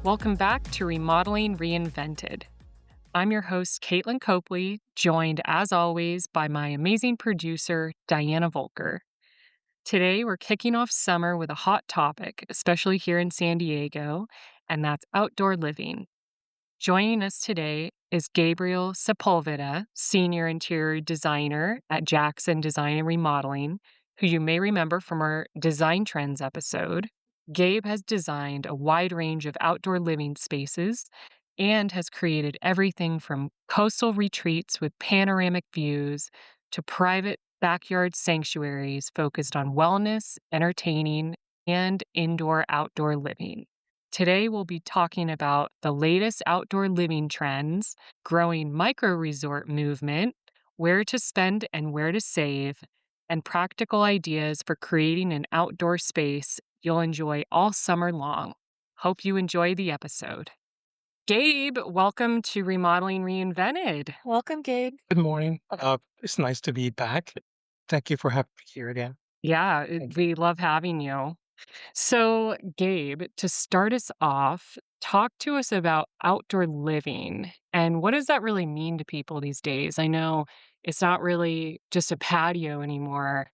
Welcome back to Remodeling Reinvented. I'm your host, Caitlin Copley, joined as always by my amazing producer, Diana Volker. Today, we're kicking off summer with a hot topic, especially here in San Diego, and that's outdoor living. Joining us today is Gabriel Sepulveda, Senior Interior Designer at Jackson Design and Remodeling, who you may remember from our Design Trends episode. Gabe has designed a wide range of outdoor living spaces and has created everything from coastal retreats with panoramic views to private backyard sanctuaries focused on wellness, entertaining, and indoor-outdoor living. Today, we'll be talking about the latest outdoor living trends, growing micro resort movement, where to spend and where to save, and practical ideas for creating an outdoor space you'll enjoy all summer long. Hope you enjoy the episode. Gabe, welcome to Remodeling Reinvented. Welcome, Gabe. Good morning. It's nice to be back. Thank you for having me here again. Yeah, Thank you. we love having you. So, Gabe, to start us off, talk to us about outdoor living and what does that really mean to people these days? I know it's not really just a patio anymore.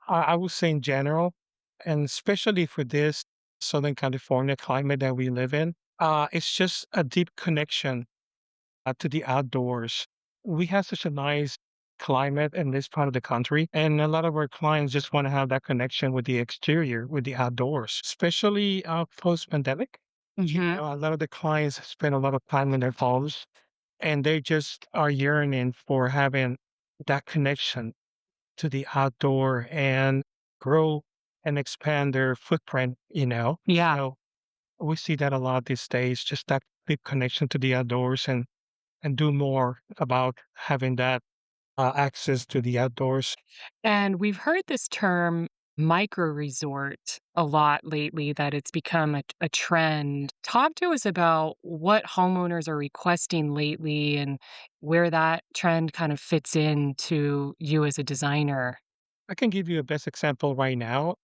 I would say in general, and especially for this Southern California climate that we live in, it's just a deep connection to the outdoors. We have such a nice climate in this part of the country, and a lot of our clients just want to have that connection with the exterior, with the outdoors, especially post-pandemic. Hmm. A lot of the clients spend a lot of time in their homes and they just are yearning for having that connection to the outdoor and grow and expand their footprint. Yeah. So we see that a lot these days, just that deep connection to the outdoors and do more about having that access to the outdoors. And we've heard this term micro resort a lot lately, that it's become a trend. Talk to us about what homeowners are requesting lately and where that trend kind of fits into you as a designer. I can give you a best example right now.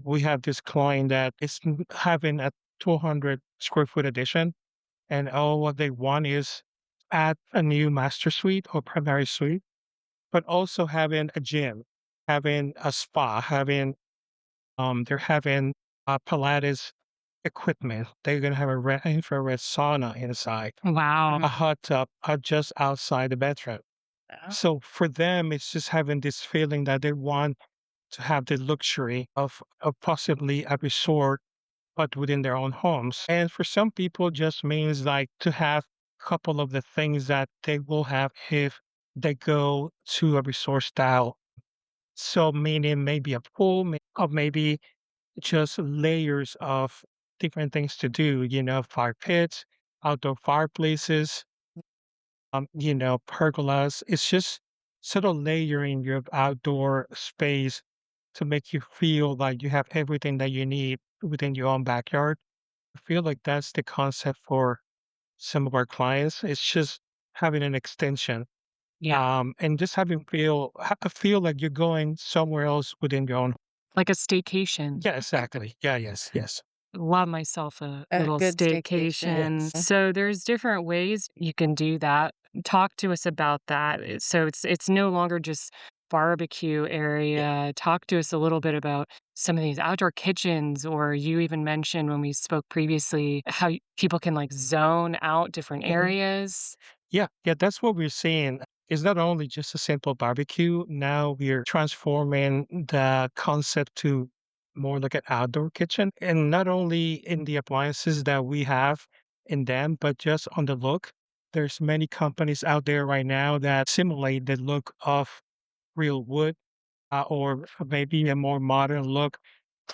We have this client that is having a 200 square foot addition, and all what they want is add a new master suite or primary suite, but also having a gym, having a spa, having they're having Pilates equipment. They're gonna have a infrared sauna inside, Wow. a hot tub just outside the bedroom. Yeah. So for them, it's just having this feeling that they want to have the luxury of possibly a resort, but within their own homes. And for some people, just means like to have a couple of the things that they will have if they go to a resort style. So meaning maybe a pool, or maybe just layers of different things to do, fire pits, outdoor fireplaces, pergolas. It's just sort of layering your outdoor space to make you feel like you have everything that you need within your own backyard. I feel like that's the concept for some of our clients. It's just having an extension, Yeah. and just feel like you're going somewhere else within your own. Like a staycation. Yeah, exactly. Yeah, yes, yes, Love myself a A little good staycation. staycation. yes. So there's different ways you can do that. Talk to us about that. So it's no longer just barbecue Yeah. area. Talk to us a little bit about some of these outdoor kitchens, or you even mentioned when we spoke previously how people can like zone out different Mhm. areas. Yeah, yeah, that's what we're seeing. It's not only just a simple barbecue. Now we're transforming the concept to more like an outdoor kitchen. And not only in the appliances that we have in them, but just on the look. There's many companies out there right now that simulate the look of real wood, or maybe a more modern look.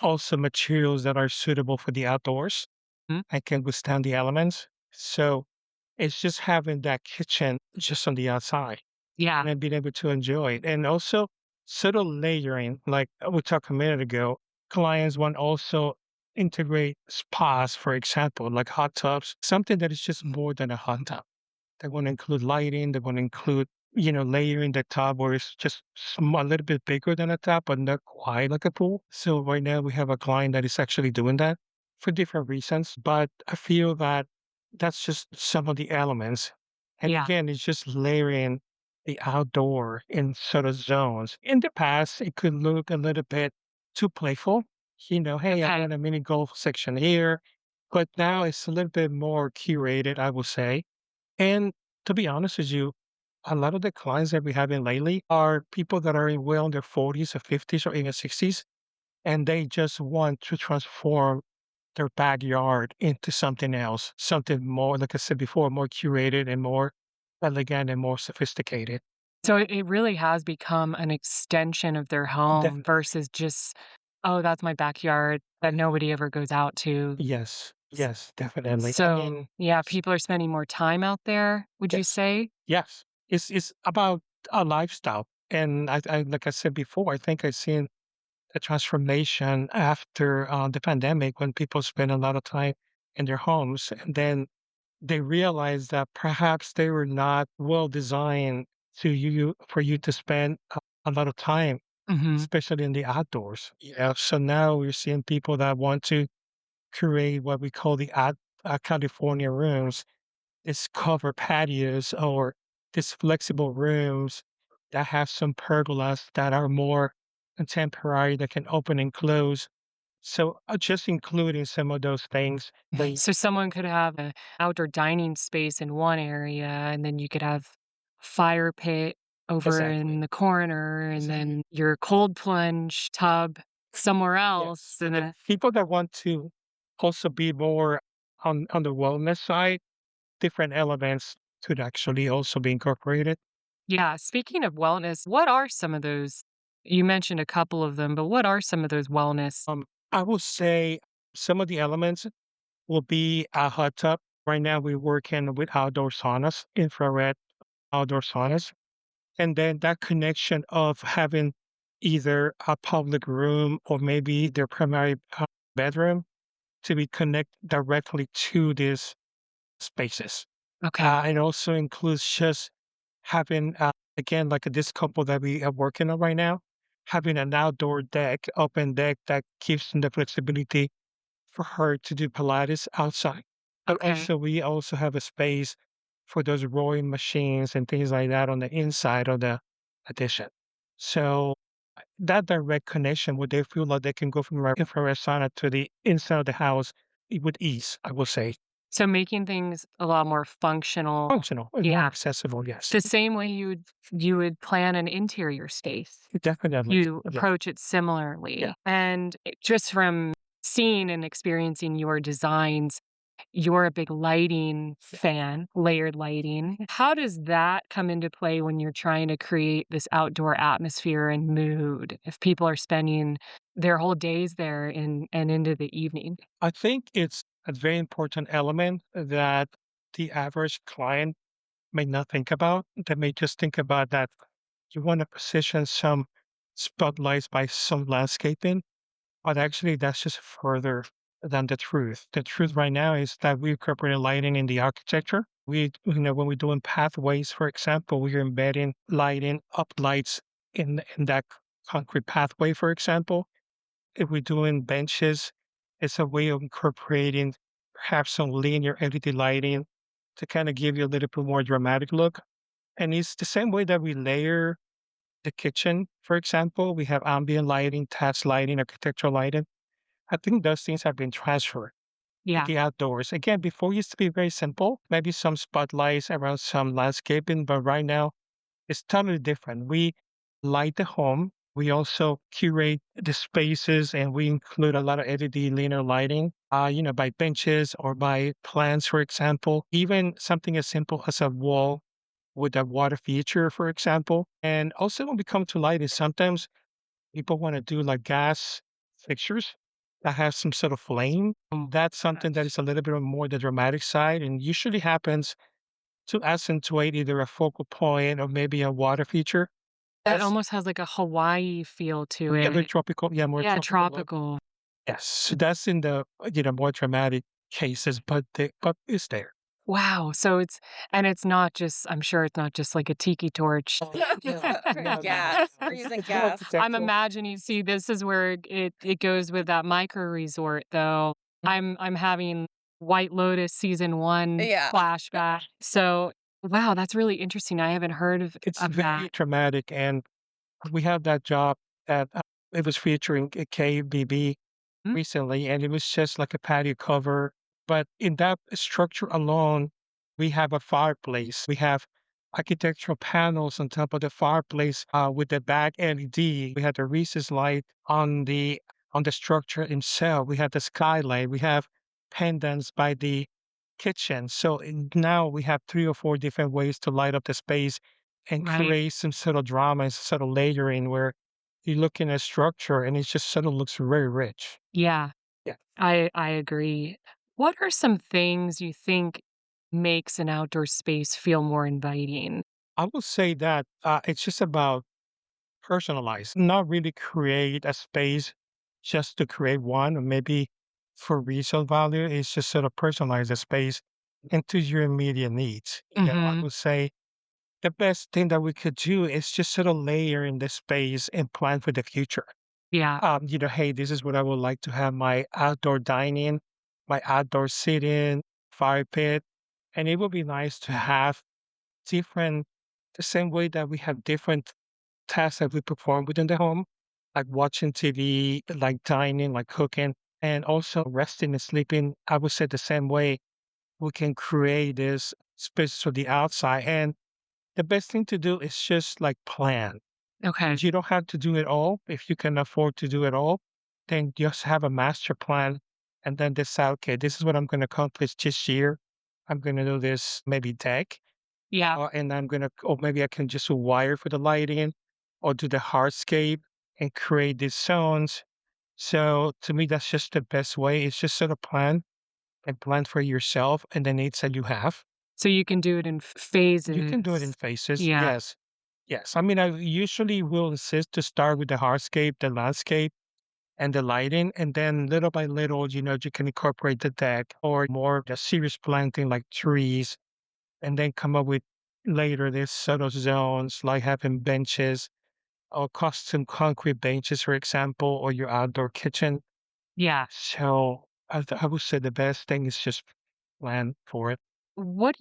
Also materials that are suitable for the outdoors Mm, and can withstand the elements. So it's just having that kitchen just on the outside yeah. and then being able to enjoy it. And also sort of layering, like we talked a minute ago, clients want also integrate spas, for example, like hot tubs, something that is just more than a hot tub. They want to include lighting, they want to include, layering the tub where it's just a little bit bigger than a tub, but not quite like a pool. So right now we have a client that is actually doing that for different reasons. But I feel that that's just some of the elements. And Yeah. again, it's just layering the outdoor in sort of zones. In the past, it could look a little bit too playful. Hey, I Okay. got a mini golf section here. But now it's a little bit more curated, I will say. And to be honest with you, a lot of the clients that we have in lately are people that are in well in their 40s or 50s or even 60s, and they just want to transform their backyard into something else, something more, like I said before, more curated and more elegant and more sophisticated. So it really has become an extension of their home Definitely. versus just, "Oh, that's my backyard that nobody ever goes out to." Yes. S Yes, definitely. I so, mean, yeah, people are spending more time out there, would you yes. say? Yes. It's about a lifestyle. And I like I said before, I think I've seen a transformation after the pandemic when people spend a lot of time in their homes. And then they realized that perhaps they were not well designed for you to spend a lot of time, Mhm. especially in the outdoors. So now we're seeing people that want to create what we call the California rooms, this cover patios or these flexible rooms that have some pergolas that are more contemporary that can open and close. So just including some of those things. So someone could have a outdoor dining space in one area, and then you could have fire pit over in Exactly. the corner, and Exactly. then your cold plunge tub somewhere else, Yes. and then People that want to also be more on the wellness side, different elements could actually also be incorporated. yeah, speaking of wellness, what are some of those you mentioned a couple of them, but what are some of those wellness I will say some of the elements will be a hot tub. Right now, we're working with outdoor saunas, infrared outdoor saunas. And then that connection of having either a public room or maybe their primary bedroom to be connected directly to these spaces. okay. It also includes just having, again, like this couple that we are working on right now, having an outdoor deck, open deck that gives them the flexibility for her to do Pilates outside. But Okay. also, we also have a space for those rowing machines and things like that on the inside of the addition. So that direct connection, where they feel like they can go from our infrared sauna to the inside of the house with ease, I will say. So making things a lot more functional. Functional and more Yeah. accessible, yes. The same way you would plan an interior space. Definitely. You Yeah. approach it Yeah. similarly. And just from seeing and experiencing your designs, you're a big lighting fan, layered lighting. How does that come into play when you're trying to create this outdoor atmosphere and mood if people are spending their whole days there and into the evening? I think it's a very important element that the average client may not think about. They may just think about that you want to position some spotlights by some landscaping, but actually that's just further than the truth. The truth right now is that we incorporate lighting in the architecture. When we're doing pathways, for example, we're embedding lighting up lights in that concrete pathway, for example. If we're doing benches, it's a way of incorporating perhaps some linear LED lighting to kind of give you a little bit more dramatic look. And it's the same way that we layer the kitchen, for example. We have ambient lighting, task lighting, architectural lighting. I think those things have been transferred to Yeah. the outdoors. Again, before it used to be very simple, maybe some spotlights around some landscaping, but right now it's totally different. We light the home. We also curate the spaces and we include a lot of LED linear lighting, by benches or by plants, for example. Even something as simple as a wall with a water feature, for example. And also when we come to lighting, sometimes people want to do like gas fixtures that have some sort of flame. That's something that is a little bit more the dramatic side and usually happens to accentuate either a focal point or maybe a water feature. That That's almost has like a Hawaii feel to the other it. tropical, yeah, more Yeah, tropical look. tropical. Yes, so that's in the more dramatic cases, but it's there. Wow, so it's not just I'm sure it's not just like a tiki torch. Yeah, freezing It's more gas. I'm architectural. imagining see, this is where it goes with that micro resort, though. I'm having White Lotus season 1 Yeah. flashback. So, wow, that's really interesting. I haven't heard It's of very that. traumatic, and we had that job that it was featuring a KBB Mm, recently, and it was just like a patio cover. But in that structure alone, we have a fireplace. We have architectural panels on top of the fireplace with the back LED. We had the recess light on the structure itself. We have the skylight. We have pendants by the kitchen. So now we have 3 or 4 different ways to light up the space and right. create some sort of drama and sort of layering where you look in a structure and it just sort of looks very rich. Yeah, Yeah. I agree. What are some things you think makes an outdoor space feel more inviting? I will say that it's just about personalize, not really create a space just to create one, or maybe for resale value. It's just sort of personalize the space into your immediate needs. I Mhm. would say the best thing that we could do is just sort of layer in the space and plan for the future. Yeah. Hey, this is what I would like to have my outdoor dining, my outdoor sit-in, fire pit. And it would be nice to have different, the same way that we have different tasks that we perform within the home, like watching TV, like dining, like cooking, and also resting and sleeping. I would say the same way we can create this space for the outside. And the best thing to do is just like plan. Okay. You don't have to do it all. If you can afford to do it all, then just have a master plan and then decide, okay, this is what I'm going to accomplish this year. I'm going to do this maybe deck, Yeah. and I'm going to, or maybe I can just wire for the lighting or do the hardscape and create these zones. So to me, that's just the best way. It's just sort of plan and plan for yourself and the needs that you have. So you can do it in You can do it in phases. phases. Yeah. Yes. Yes. I mean, I usually will insist to start with the hardscape, the landscape, and the lighting. And then little by little, you can incorporate the deck or more the serious planting like trees, and then come up with later this sort of zones like having benches or custom concrete benches, for example, or your outdoor kitchen. Yeah. So I would say the best thing is just plan for it. What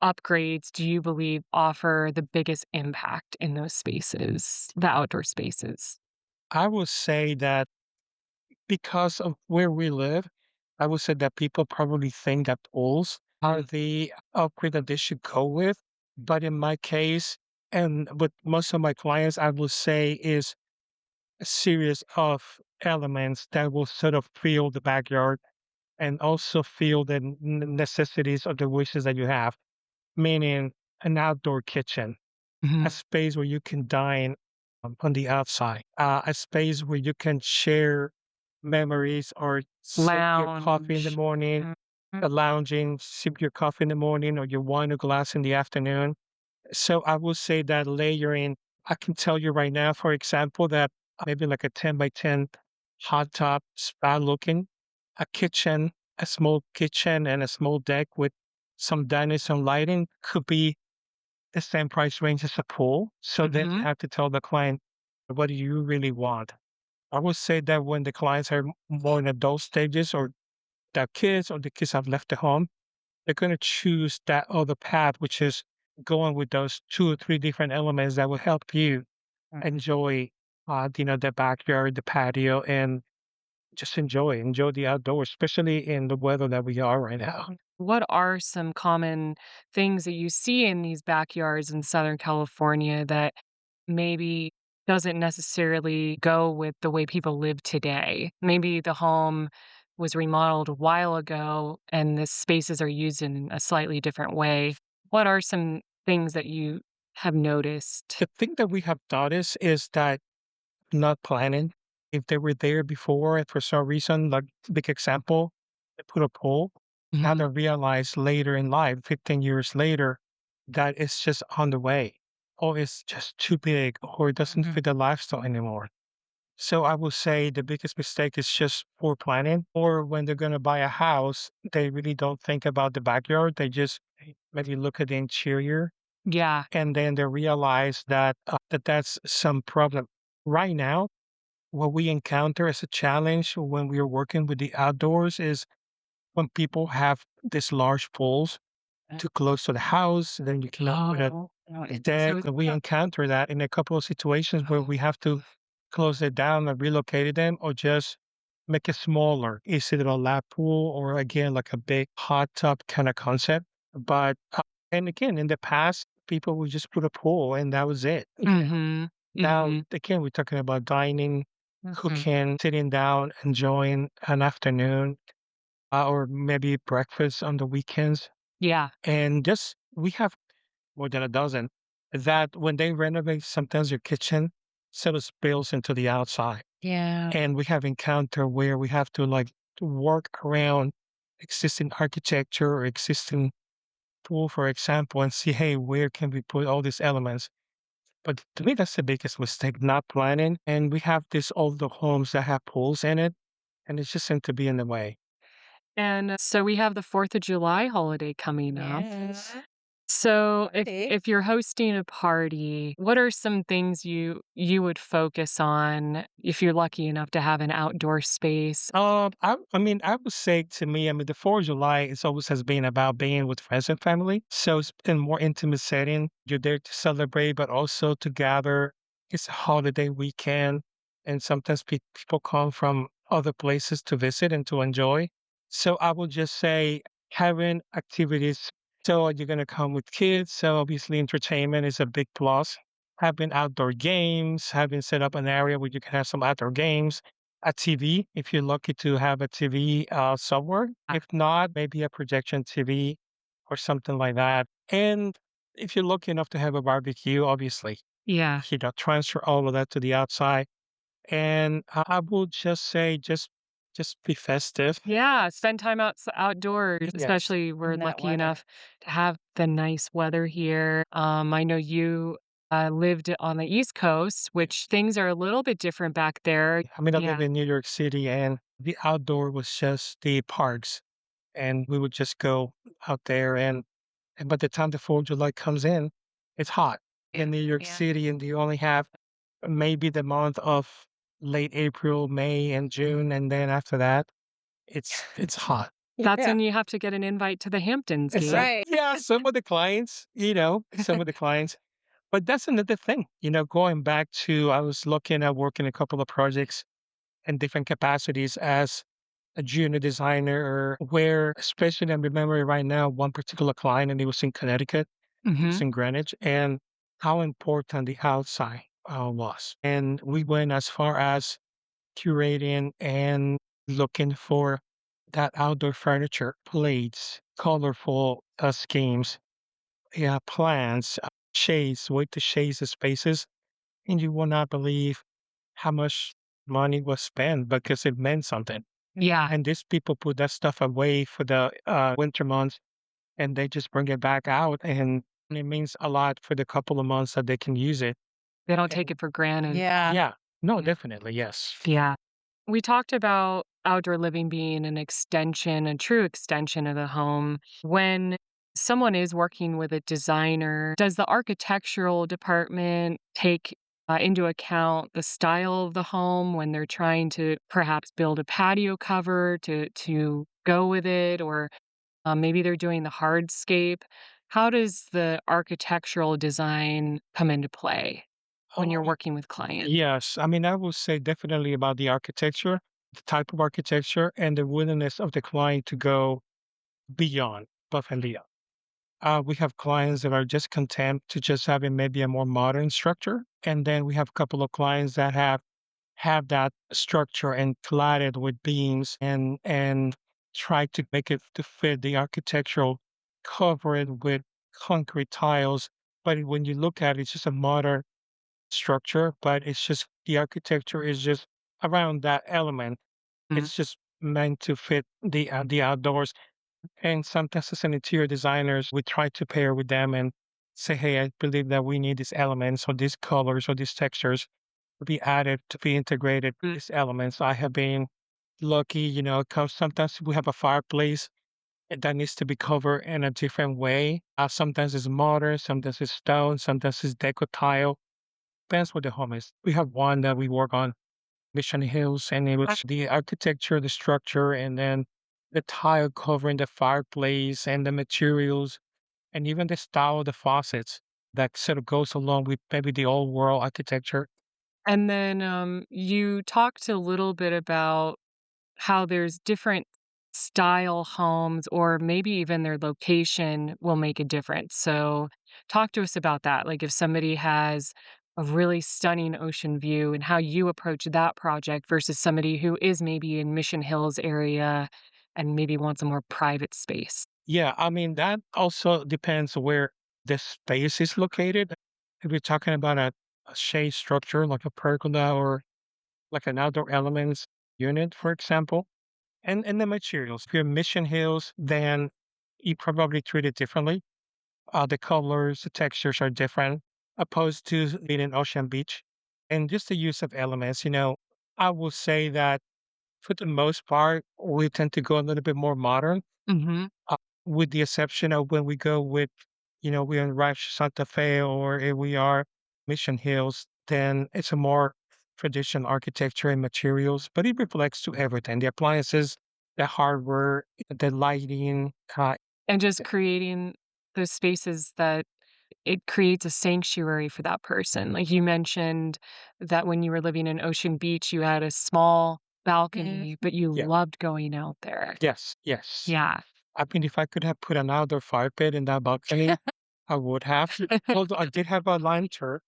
upgrades do you believe offer the biggest impact in those spaces, the outdoor spaces? I would say that because of where we live, I would say that people probably think that pools are the upgrade that they should go with. But in my case, and with most of my clients, I would say is a series of elements that will sort of fill the backyard and also fill the necessities of the wishes that you have, meaning an outdoor kitchen, a Mhm. space where you can dine on the outside, a space where you can share memories or sip your coffee in the Lounge. morning, Mhm. lounging, sip your coffee in the morning or your wine or glass in the afternoon. So I will say that layering, I can tell you right now, for example, that maybe like a 10 by 10 hot top spa looking, a kitchen, a small kitchen and a small deck with some dining, some lighting could be the same price range as a pool. So then you Mhm. have to tell the client, what do you really want? I would say that when the clients are more in adult stages or their kids or the kids have left the home, they're going to choose that other path, which is going with those 2 or 3 different elements that will help you enjoy, the backyard, the patio, and just enjoy the outdoors, especially in the weather that we are right now. What are some common things that you see in these backyards in Southern California that maybe doesn't necessarily go with the way people live today? Maybe the home was remodeled a while ago and the spaces are used in a slightly different way. What are some things that you have noticed? The thing that we have noticed is that not planning. If they were there before and for some reason, like big example, they put a pool. Now they Mhm. realize later in life, 15 years later, that it's just on the way, or it's just too big, or it doesn't Mhm. fit the lifestyle anymore. So I would say the biggest mistake is just poor planning, or when they're going to buy a house, they really don't think about the backyard. They just maybe look at the interior Yeah. and then they realize that that's some problem. Right now, what we encounter as a challenge when we are working with the outdoors is when people have these large pools too close to the house, then you cannot put a No, it's deck. so We encounter that in a couple of situations where we have to close it down and relocate them or just make it smaller. Is it a lap pool or again like a big hot tub kind of concept? But and again, in the past, people would just put a pool and that was it. Mhm. Now, Mhm. again, we're talking about dining, Mhm. cooking, sitting down, enjoying an afternoon or maybe breakfast on the weekends. Yeah. And just we have more than a dozen that when they renovate sometimes your kitchen sort of spills into the outside. Yeah. And we have encountered where we have to like to work around existing architecture or existing pool, for example, and see, hey, where can we put all these elements? But to me, that's the biggest mistake, not planning. And we have these older homes that have pools in it, and it just seems to be in the way. And so we have the 4th of July holiday coming up. Yeah. So Party. if you're hosting a party, what are some things you would focus on if you're lucky enough to have an outdoor space? I mean, I would say to me, I mean, the 4th of July is always has been about being with friends and family. So it's in more intimate setting. You're there to celebrate, but also to gather. It's a holiday weekend, and sometimes people come from other places to visit and to enjoy. So I would just say having activities. So you're going to come with kids. So obviously, entertainment is a big plus. Having outdoor games, having set up an area where you can have some outdoor games, a TV, if you're lucky to have a TV somewhere. If not, maybe a projection TV or something like that. And if you're lucky enough to have a barbecue, obviously, Yeah. transfer all of that to the outside. And I would just say, just be festive. Yeah, spend time outdoors, Yes. especially we're In that lucky weather. enough to have the nice weather here. I know you lived on the East Coast, which things are a little bit different back there. I mean, I live Yeah. in New York City, and the outdoor was just the parks, and we would just go out there and by the time the 4th of July comes in, it's hot Yeah. in New York Yeah. City, and you only have maybe the month of late April, May, and June, and then after that, it's hot. That's Yeah. when you have to get an invite to the Hamptons, And so, Gabe. Right. yeah, some of the clients, some of the clients, but that's another thing. Going back to I was looking at working a couple of projects in different capacities as a junior designer, where especially I'm remembering right now one particular client, and it was in Connecticut. It was Mhm. in Greenwich, and how important the outside was. And we went as far as curating and looking for that outdoor furniture, plates, colorful schemes, yeah, plants, shades, way to shades the spaces. And you will not believe how much money was spent because it meant something. Yeah, And these people put that stuff away for the winter months and they just bring it back out. And it means a lot for the couple of months that they can use it. they don't take And it for granted. Yeah. yeah, no, Yeah. definitely. Yes. Yeah. We talked about outdoor living being an extension, a true extension of the home. When someone is working with a designer, does the architectural department take into account the style of the home when they're trying to perhaps build a patio cover to go with it, or maybe they're doing the hardscape? How does the architectural design come into play when you're Um, working with clients? yes. I mean, I would say definitely about the architecture, the type of architecture, and the willingness of the client to go beyond, above and beyond. We have clients that are just content to just having maybe a more modern structure. And then we have a couple of clients that have that structure and clad it with beams and try to make it to fit the architectural, cover it with concrete tiles. But when you look at it, it's just a modern structure, but it's just the architecture is just around that element. Mm, It's just meant to fit the outdoors. And sometimes as an interior designers, we try to pair with them and say, hey, I believe that we need these elements or these colors or these textures to be added, to be integrated, mm, these elements. I have been lucky, comes sometimes we have a fireplace that needs to be covered in a different way. Sometimes it's mortar, sometimes it's stone, sometimes it's deco tile. Depends what the home is. We have one that we work on Mission Hills, and it was the architecture, the structure, and then the tile covering the fireplace and the materials and even the style of the faucets that sort of goes along with maybe the old world architecture. And then, you talked a little bit about how there's different style homes or maybe even their location will make a difference. So, talk to us about that. Like, if somebody has a really stunning ocean view and how you approach that project versus somebody who is maybe in Mission Hills area and maybe wants a more private space. Yeah, I mean, that also depends where the space is located. If you're talking about a shade structure like a pergola or like an outdoor elements unit, for example, and the materials. If you're Mission Hills, then you probably treat it differently. The colors, the textures are different opposed to being in Ocean Beach. And just the use of elements, I will say that for the most part, we tend to go a little bit more modern, Mhm. uh, with the exception of when we go with, we're in Ranch Santa Fe or if we are Mission Hills, then it's a more traditional architecture and materials, but it reflects to everything, the appliances, the hardware, the lighting. And just creating those spaces that it creates a sanctuary for that person. Like you mentioned that when you were living in Ocean Beach, you had a small Mhm. balcony, but you Yeah. loved going out there. Yes. Yes. Yeah. I mean, if I could have put an outdoor fire pit in that balcony, I would have. Although I did have a lantern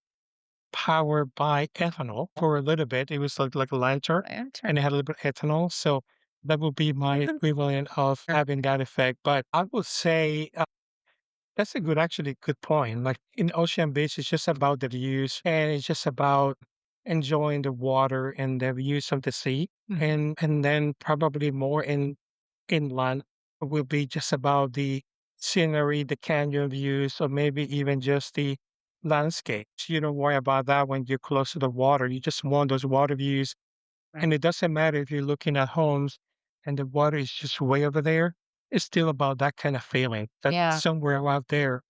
powered by ethanol for a little bit. It was like a lantern Lantern. and it had a little bit of ethanol. So that would be my equivalent of having that effect. But I would say that's a actually good point. Like in Ocean Beach, it's just about the views and it's just about enjoying the water and the views of the sea. Mhm. And then probably more inland will be just about the scenery, the canyon views, or maybe even just the landscapes. You don't worry about that when you're close to the water. You just want those water views. And it doesn't matter if you're looking at homes and the water is just way over there. It's still about that kind of feeling that Yeah. somewhere out there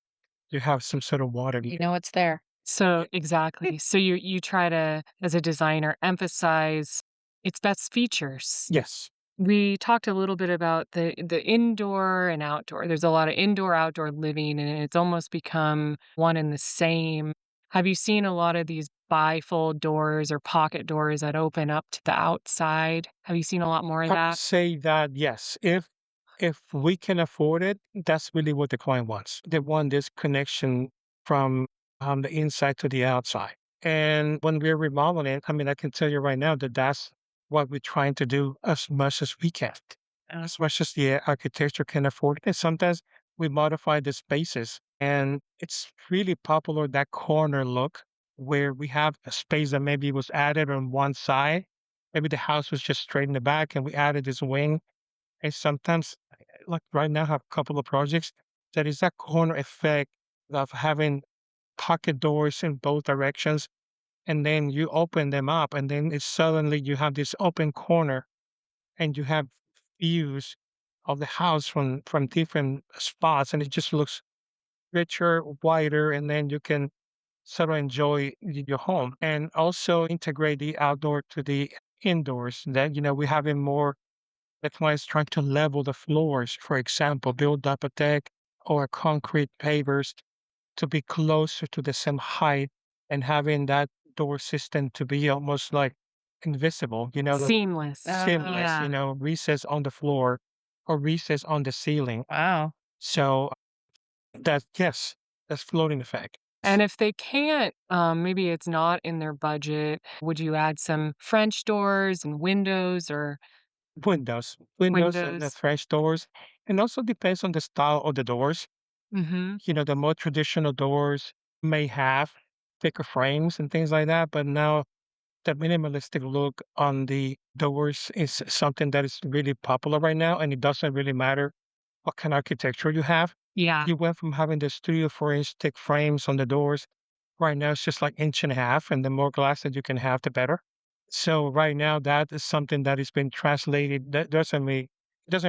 you have some sort of water You view. know it's there. So exactly. So you try to, as a designer, emphasize its best features. Yes. We talked a little bit about the indoor and outdoor. There's a lot of indoor, outdoor living, and it's almost become one and the same. Have you seen a lot of these bifold doors or pocket doors that open up to the outside? Have you seen a lot more of I would that? say that yes, if we can afford it, that's really what the client wants. They want this connection from the inside to the outside. And when we're remodeling, I mean, I can tell you right now that that's what we're trying to do as much as we can, as much as the architecture can afford it. And sometimes we modify the spaces, and it's really popular that corner look where we have a space that maybe was added on one side. Maybe the house was just straight in the back, and we added this wing. And sometimes, like right now, I have a couple of projects that is that corner effect of having pocket doors in both directions, and then you open them up, and then it's suddenly you have this open corner, and you have views of the house from different spots, and it just looks richer, wider, and then you can sort of enjoy your home and also integrate the outdoor to the indoors. That we having more. That's why it's trying to level the floors, for example, build up a deck or concrete pavers to be closer to the same height and having that door system to be almost like invisible, the Seamless. seamless, Yeah. recess on the floor or recess on the ceiling. Wow. So yes, that's floating effect. And if they can't, maybe it's not in their budget, would you add some French doors and windows or Windows and the windows? French doors. And also depends on the style of the doors. Mhm. The more traditional doors may have thicker frames and things like that, but now the minimalistic look on the doors is something that is really popular right now, and it doesn't really matter what kind of architecture you have. Yeah. You went from having the Studio 4-inch thick frames on the doors. Right now, it's just like inch and a half, and the more glass that you can have, the better. So right now, that is something that has been translated. That it doesn't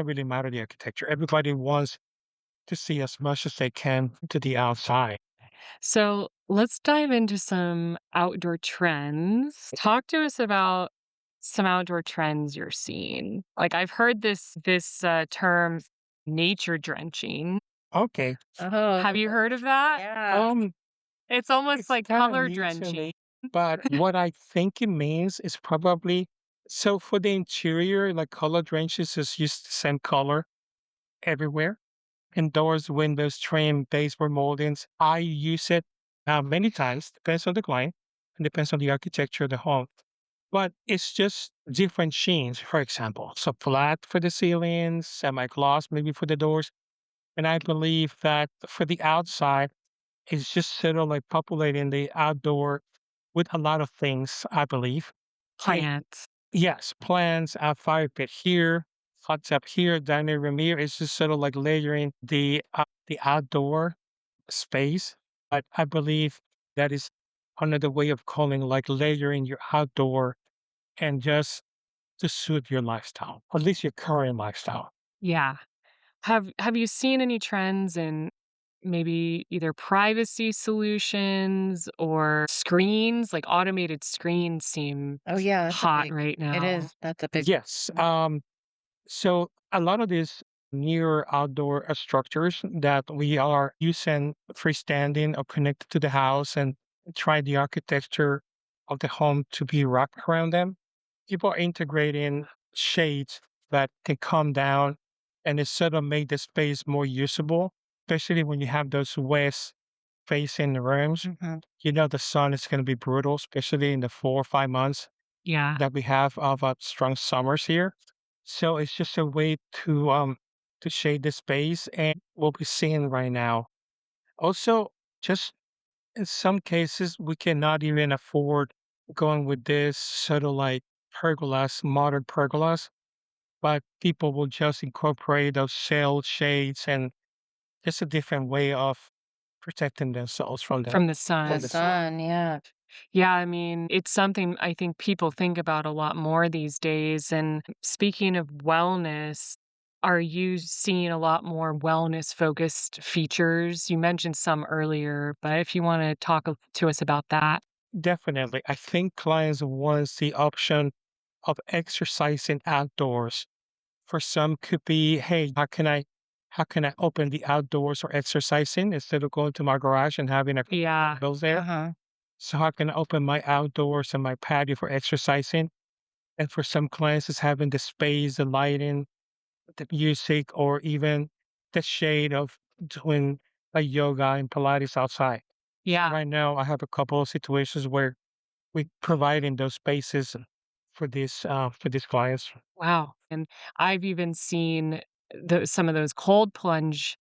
really matter the architecture. Everybody wants to see as much as they can to the outside. So let's dive into some outdoor trends. Talk to us about some outdoor trends you're seeing? Like I've heard this term nature drenching. Okay. Oh, Have you heard of that? yeah. Um, It's almost it's like kind of color new to drenching. me, but what I think it means is probably so for the interior, like color drenches is used the same color everywhere. Indoors, windows, trim, baseboard moldings. I use it many times, depends on the client and depends on the architecture of the home. But it's just different sheens, for example. So flat for the ceilings, semi-gloss maybe for the doors. And I believe that for the outside, it's just sort of like populating the outdoor with a lot of things, I believe. Hey, Plants. yes, plants, a fire pit here, hot tub here, dining room here. It's just sort of like layering the outdoor space. But I believe that is another way of calling like layering your outdoor and just to suit your lifestyle, at least your current lifestyle. Yeah. Have you seen any trends in maybe either privacy solutions or screens? Like automated screens seem Oh, yeah, that's a hot big right it now. is. That's a big Yes. So a lot of these near outdoor structures that we are using freestanding or connected to the house and try the architecture of the home to be wrapped around them. People are integrating shades that can come down and it sort of make the space more usable, especially when you have those west facing rooms. Mhm. You know the sun is going to be brutal, especially in the 4 or 5 months Yeah. that we have of strong summers here. So it's just a way to shade the space and what we're seeing right now. Also, just in some cases we cannot even afford going with this sort of like pergolas, modern pergolas, but people will just incorporate those shell shades and just a different way of protecting themselves from From the The from sun. the sun. sun, yeah. Yeah, I mean, it's something I think people think about a lot more these days. And speaking of wellness, are you seeing a lot more wellness focused features? You mentioned some earlier, but if you want to to us about that. Definitely. I think clients want the option of exercising outdoors. For some could be, hey, how can I open the outdoors or exercising instead of going to my garage and having a Yeah. bills there? Uh-huh. So how can I open my outdoors and my patio for exercising? And for some clients, it's having the space, the lighting, the music, or even the shade of doing like yoga and Pilates outside. So Yeah. right now, I have a couple of situations where we providing those spaces for these clients. Wow. And I've even seen some of those cold plunge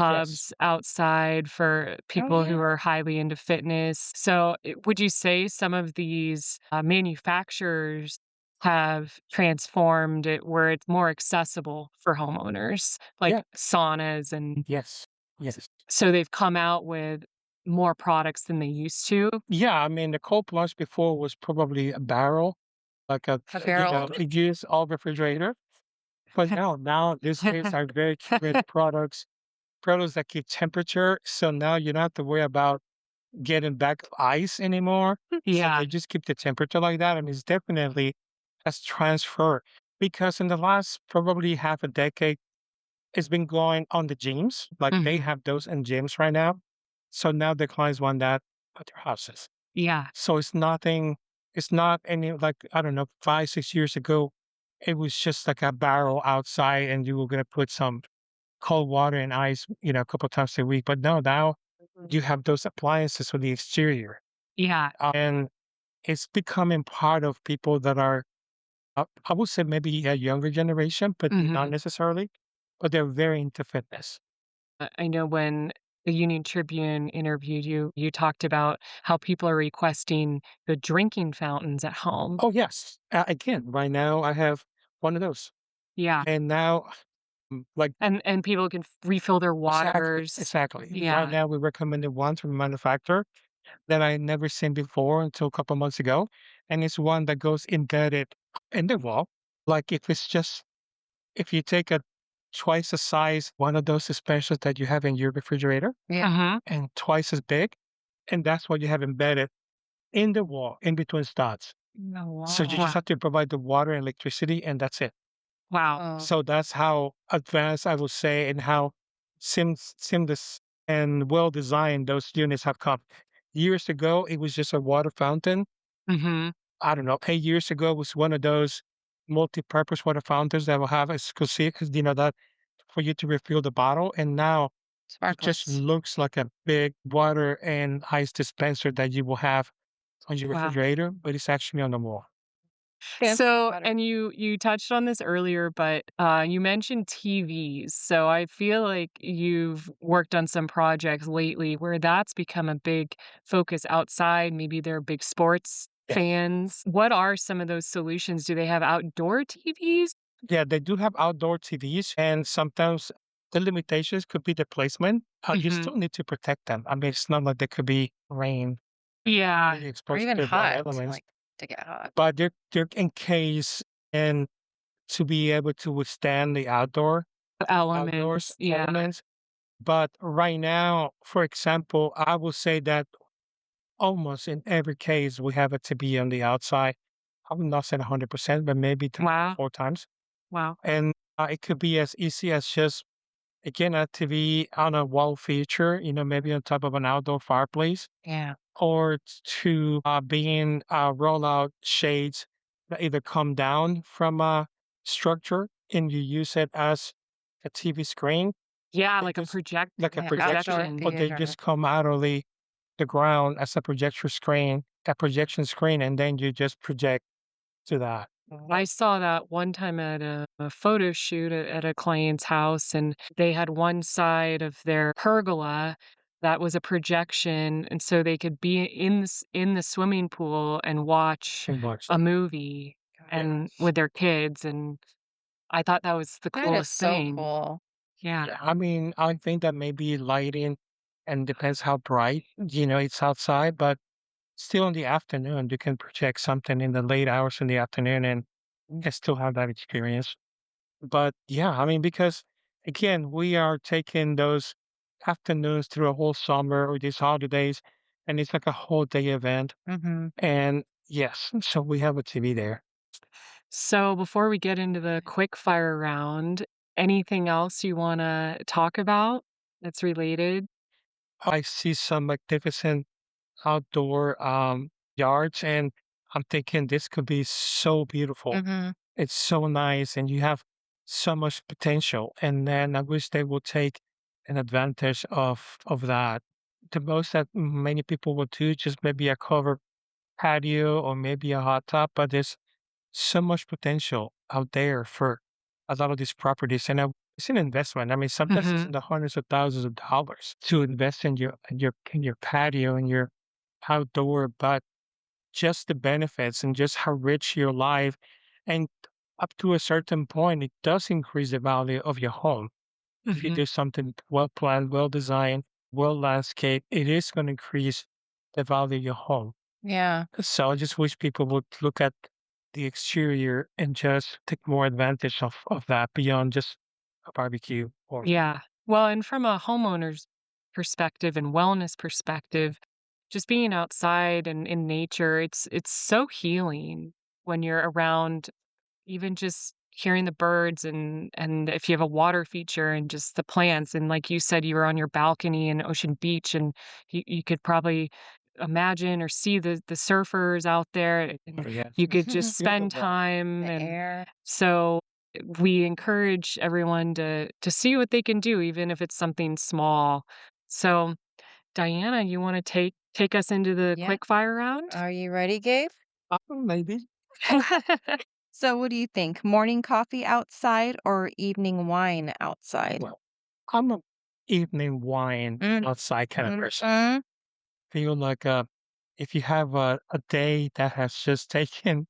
Yes. tubs outside for Oh, people who yeah. are highly into fitness. So, would you say some of these manufacturers have transformed it where it's more accessible for homeowners, Yeah. like saunas, and Yes. Yes. so they've come out with more products than they used to? Yeah. I mean, the cold plunge before was probably a barrel, like A barrel. a used all refrigerator. But no, now these days are very curated products that keep temperature. So now you don't have to worry about getting back ice anymore. So Yeah. they just keep the temperature like that. And it's definitely has transferred because in the last probably half a decade, it's been going on the gyms. Like they Mhm. have those in gyms right now. So now the clients want that at their houses. Yeah. So it's not any like, I don't know, 5, 6 years ago, it was just like a barrel outside and you were gonna put some cold water and ice, a couple times a week. But no, now you have those appliances for the exterior. Yeah. And it's becoming part of people that are, I would say maybe a younger generation, but not Mhm. necessarily, but they're very into fitness. I know when the Union Tribune interviewed you, you talked about how people are requesting the drinking fountains at home. Oh, yes. Again, right now I have one of those. Yeah, And now, like, and people can refill their exactly, waters. exactly. Right Yeah. now, we recommended one from a manufacturer that I never seen before until a couple months ago. And it's one that goes embedded in the wall. Like, if you take a twice the size, one of those specials that you have in your refrigerator Yeah. Mhm. and twice as big, and that's what you have embedded in the wall in between studs. Oh, So you just wow. have to provide the water and electricity, and that's it. Wow. Oh, So that's how advanced I would say, and how seamless and well designed those units have come. Years ago, it was just a water fountain. Mhm. I don't know, 8 years ago was one of those multi-purpose water fountains that will have a that for you to refill the bottle. And now it just sparklets. looks like a big water and ice dispenser that you will have on your Wow. refrigerator, but it's actually on the wall. Yes, So, water. and you touched on this earlier, but, you mentioned TVs. So I feel like you've worked on some projects lately where that's become a big focus outside. Maybe they're big sports Yes. fans. What are some of those solutions? Do they have outdoor TVs? Yeah, they do have outdoor TVs, and sometimes the limitations could be the placement. You Mhm. still need to protect them. I mean, it's not like there could be rain, Yeah. really Or exposed even to wrong hot, elements, like to get hot. but they're encased and to be able to withstand the outdoors Elements. Yeah. elements. But right now, for example, I will say that almost in every case we have it to be on the outside. I would not say 100%, but maybe three or Wow. four times. Wow. And it could be as easy as just again a TV on a wall feature, maybe on top of an outdoor fireplace, Yeah. or to being rollout shades that either come down from a structure and you use it as a TV screen. Yeah, They like a just like a Yeah. Outdoor projection, or they theater. just come out of the ground as a projection screen, and then you just project to that. I saw that one time at a photo shoot at a client's house, and they had one side of their pergola that was a projection, and so they could be in the swimming pool and watch And watch a that. movie Yeah. and with their kids, and I thought that was the That is coolest so thing. cool. Yeah. Yeah, I mean, I think that maybe lighting and depends how bright, it's outside, but still in the afternoon, you can project something in the late hours in the afternoon and can still have that experience. But yeah, I mean, because again, we are taking those afternoons through a whole summer or these holidays, and it's like a whole day event. Mhm. And yes, so we have a TV there. So before we get into the quick fire round, anything else you wanna talk about that's related? I see some magnificent outdoor yards, and I'm thinking this could be so beautiful. Mhm. It's so nice, and you have so much potential. And then I wish they would take an advantage of that. The most that many people would do just maybe a covered patio or maybe a hot tub, but there's so much potential out there for a lot of these properties. And it's an investment. I mean, sometimes it's Mhm. in the hundreds of thousands of dollars to invest in your patio and your outdoor, but just the benefits and just how rich your life, and up to a certain point, it does increase the value of your home. If you Mhm. do something well planned, well designed, well landscaped, it is going to increase the value of your home. Yeah. So I just wish people would look at the exterior and just take more advantage of that beyond just a barbecue or Yeah. Well, and from a homeowner's perspective and wellness perspective, just being outside and in nature, it's so healing when you're around, even just hearing the birds and if you have a water feature and just the plants, and like you said, you were on your balcony in Ocean Beach, and you could probably imagine or see the surfers out there, and oh, yes, you could just feel the spend warmth. time. The And air. so we encourage everyone to see what they can do, even if it's something small. So, Diana, you want to take us into the Yeah. quick fire round? Are you ready, Gabe? Maybe. So, what do you think? Morning coffee outside or evening wine outside? Well, I'm a evening wine Mm, outside kind of mm, person. mm. Feel like if you have a day that has just taken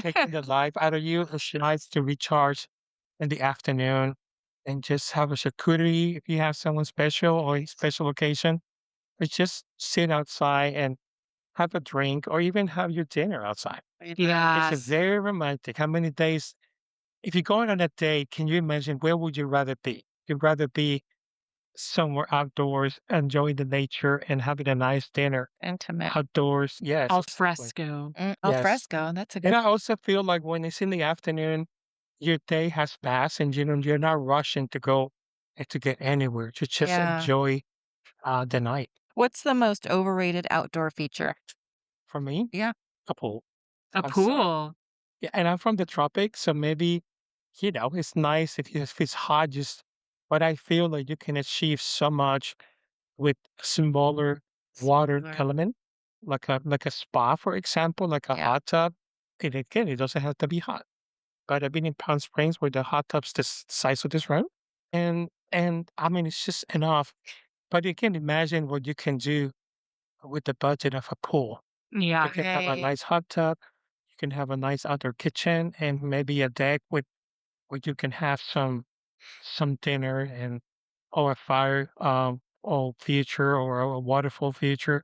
the life out of you, it's nice to recharge in the afternoon and just have a charcuterie if you have someone special or a special occasion. Or just sit outside and have a drink or even have your dinner outside. It's a Yes. very romantic. How many days, if you're going on a date, can you imagine where would you rather be? You'd rather be somewhere outdoors, enjoying the nature and having a nice dinner Intimate. outdoors. Yes, Al exactly. fresco. Al Yes. fresco, that's a And good. I also feel like when it's in the afternoon, your day has passed and you're not rushing to go and to get anywhere, to just Yeah. enjoy the night. What's the most overrated outdoor feature? For me, Yeah. a pool. A I'm sorry. pool. Yeah, and I'm from the tropics, so maybe, it's nice if it's hot, just but I feel like you can achieve so much with a smaller water Smaller. element, like a spa, for example, like a Yeah. hot tub. And again, it doesn't have to be hot. But I've been in Palm Springs where the hot tub's the size of this room, and I mean it's just enough. But you can imagine what you can do with the budget of a pool. You Yeah. can have a Right. nice hot tub, you can have a nice outdoor kitchen, and maybe a deck with where you can have some dinner and or a fire or feature or a waterfall feature.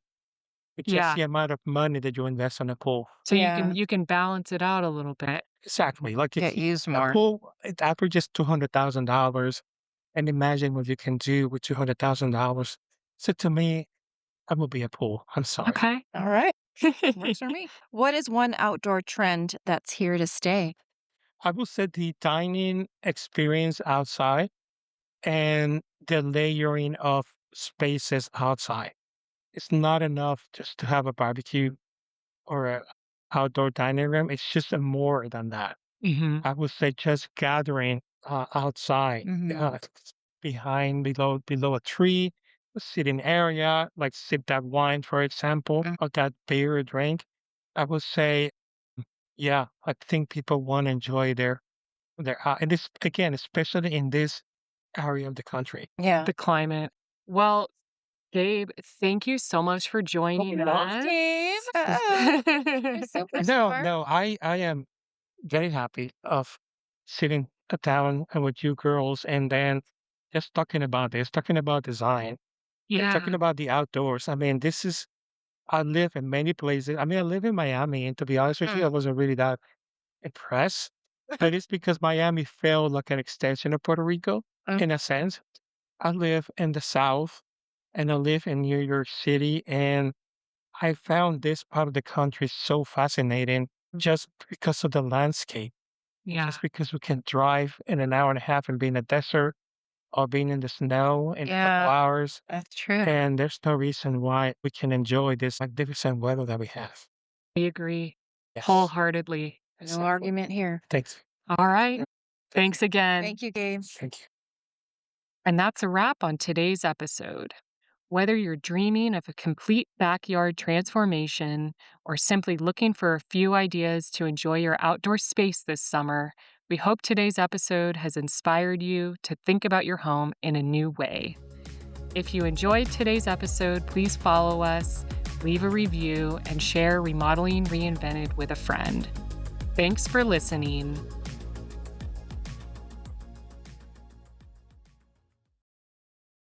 It's just Yeah. the amount of money that you invest on a pool. So you Yeah. can balance it out a little bit. Exactly. Like Get if used a more. pool, it averages $200,000, and imagine what you can do with $200,000. So to me, that would be a pool. I'm sorry. Okay. All right. Works for me. What is one outdoor trend that's here to stay? I would say the dining experience outside and the layering of spaces outside. It's not enough just to have a barbecue or a outdoor dining room. It's just more than that. Mhm. I would say just gathering outside, Mhm. below a tree, a sitting area, like sip that wine, for example, Mm. or that beer or drink. I would say, yeah, I think people want to enjoy their and this again, especially in this area of the country. Yeah. The climate. Well, Gabe, thank you so much for joining us. Gabe. You're super No, smart. no, I am very happy of sitting down and with you girls and then just talking about design and talking Yeah. about the outdoors. I mean, I live in many places. I mean, I live in Miami, and to be honest with you, Mm. I wasn't really that impressed. But it's because Miami felt like an extension of Puerto Rico Mm. in a sense. I live in the South and I live in New York City, and I found this part of the country so fascinating just because of the landscape. Yeah. Just because we can drive in an hour and a half and be in a desert or being in the snow in a couple Yeah, hours, that's true. and there's no reason why we can enjoy this magnificent weather that we have. I agree Yes. wholeheartedly. No Exactly. argument here. Thanks. All right. Thank Thanks you. again. Thank you, Gabe. Thank you. And that's a wrap on today's episode. Whether you're dreaming of a complete backyard transformation or simply looking for a few ideas to enjoy your outdoor space this summer, we hope today's episode has inspired you to think about your home in a new way. If you enjoyed today's episode, please follow us, leave a review, and share Remodeling Reinvented with a friend. Thanks for listening.